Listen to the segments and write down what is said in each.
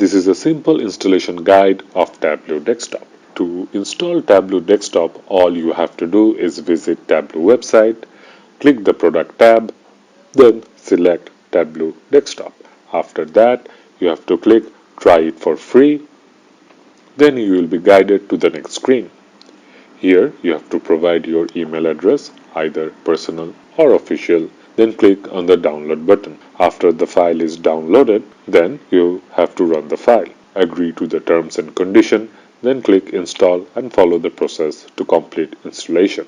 This is a simple installation guide of Tableau Desktop. To install Tableau Desktop, all you have to do is visit Tableau website, click the product tab, then select Tableau Desktop. After that, you have to click try it for free. Then you will be guided to the next screen. Here you have to provide your email address, either personal or official, then click on the download button. After the file is downloaded, then you have to run the file. Agree to the terms and condition, then click install and follow the process to complete installation.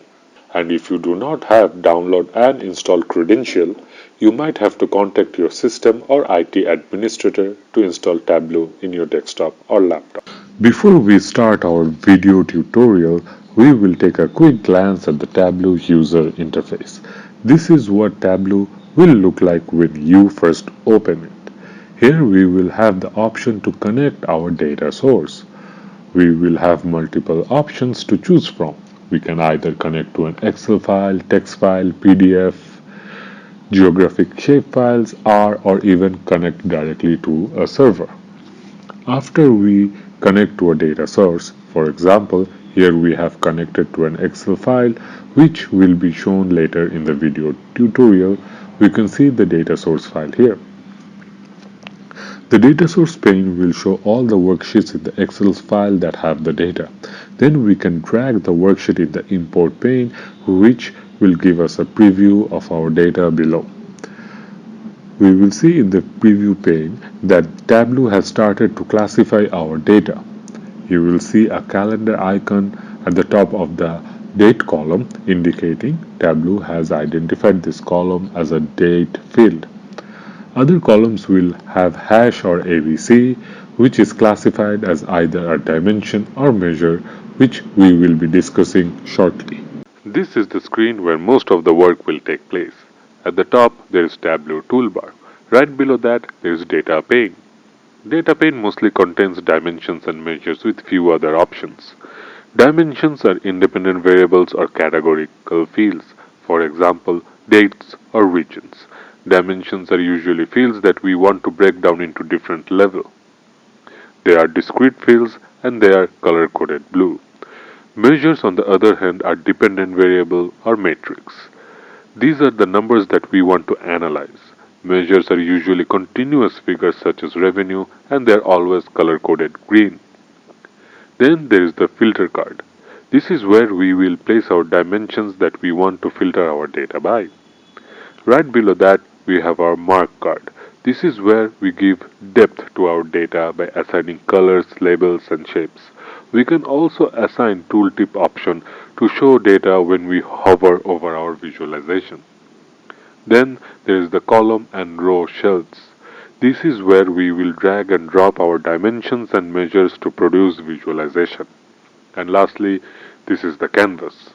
And if you do not have download and install credential, you might have to contact your system or IT administrator to install Tableau in your desktop or laptop. Before we start our video tutorial, we will take a quick glance at the Tableau user interface. This is what Tableau will look like when you first open it. Here we will have the option to connect our data source. We will have multiple options to choose from. We can either connect to an Excel file, text file, PDF, geographic shapefiles, R, or even connect directly to a server. After we connect to a data source, for example, here we have connected to an Excel file which will be shown later in the video tutorial, we can see the data source file here. The data source pane will show all the worksheets in the Excel file that have the data. Then we can drag the worksheet in the import pane, which will give us a preview of our data below. We will see in the preview pane that Tableau has started to classify our data. You will see a calendar icon at the top of the date column indicating Tableau has identified this column as a date field. Other columns will have hash or ABC, which is classified as either a dimension or measure, which we will be discussing shortly. This is the screen where most of the work will take place. At the top, there is Tableau toolbar. Right below that, there is Data pane. Data pane mostly contains dimensions and measures with few other options. Dimensions are independent variables or categorical fields, for example, dates or regions. Dimensions are usually fields that we want to break down into different levels. They are discrete fields and they are color-coded blue. Measures, on the other hand, are dependent variable or matrix. These are the numbers that we want to analyze. Measures are usually continuous figures such as revenue and they are always color-coded green. Then there is the filter card. This is where we will place our dimensions that we want to filter our data by. Right below that, we have our mark card. This is where we give depth to our data by assigning colors, labels, and shapes. We can also assign tooltip option to show data when we hover over our visualization. Then there is the column and row shells. This is where we will drag and drop our dimensions and measures to produce visualization. And lastly, this is the canvas.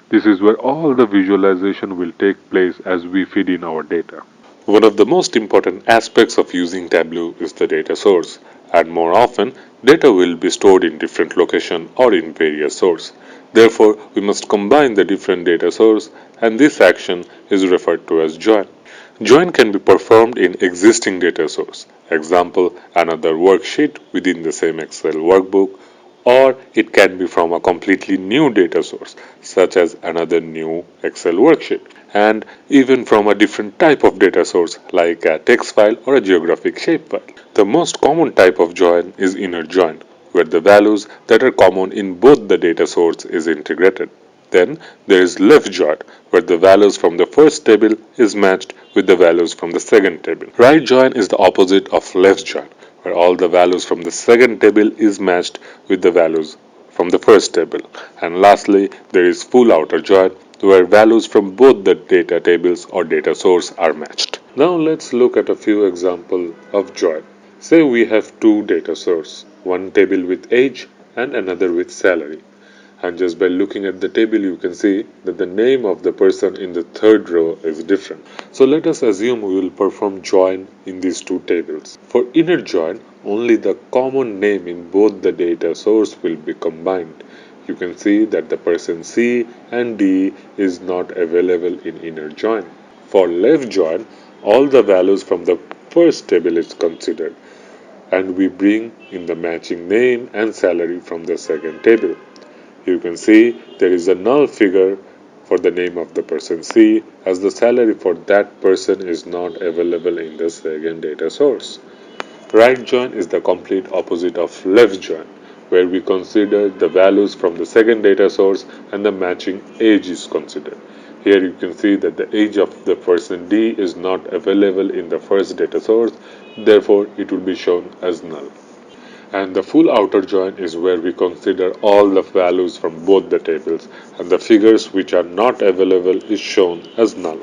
This is where all the visualization will take place as we feed in our data. One of the most important aspects of using Tableau is the data source, and more often, data will be stored in different locations or in various sources. Therefore, we must combine the different data source, and this action is referred to as join. Join can be performed in existing data source, example, another worksheet within the same Excel workbook, or it can be from a completely new data source, such as another new Excel worksheet, and even from a different type of data source, like a text file or a geographic shapefile. The most common type of join is inner join, where the values that are common in both the data source is integrated. Then there is left join, where the values from the first table is matched with the values from the second table. Right join is the opposite of left join, where all the values from the second table is matched with the values from the first table. And lastly, there is full outer join, where values from both the data tables or data source are matched. Now let's look at a few examples of join. Say we have two data sources, one table with age and another with salary. And just by looking at the table you can see that the name of the person in the third row is different. So let us assume we will perform join in these two tables. For inner join, only the common name in both the data source will be combined. You can see that the person C and D is not available in inner join. For left join, all the values from the first table is considered, and we bring in the matching name and salary from the second table. You can see there is a null figure for the name of the person C, as the salary for that person is not available in the second data source. Right join is the complete opposite of left join, where we consider the values from the second data source and the matching age is considered. Here you can see that the age of the person D is not available in the first data source, therefore it will be shown as null. And the full outer join is where we consider all the values from both the tables, and the figures which are not available is shown as null.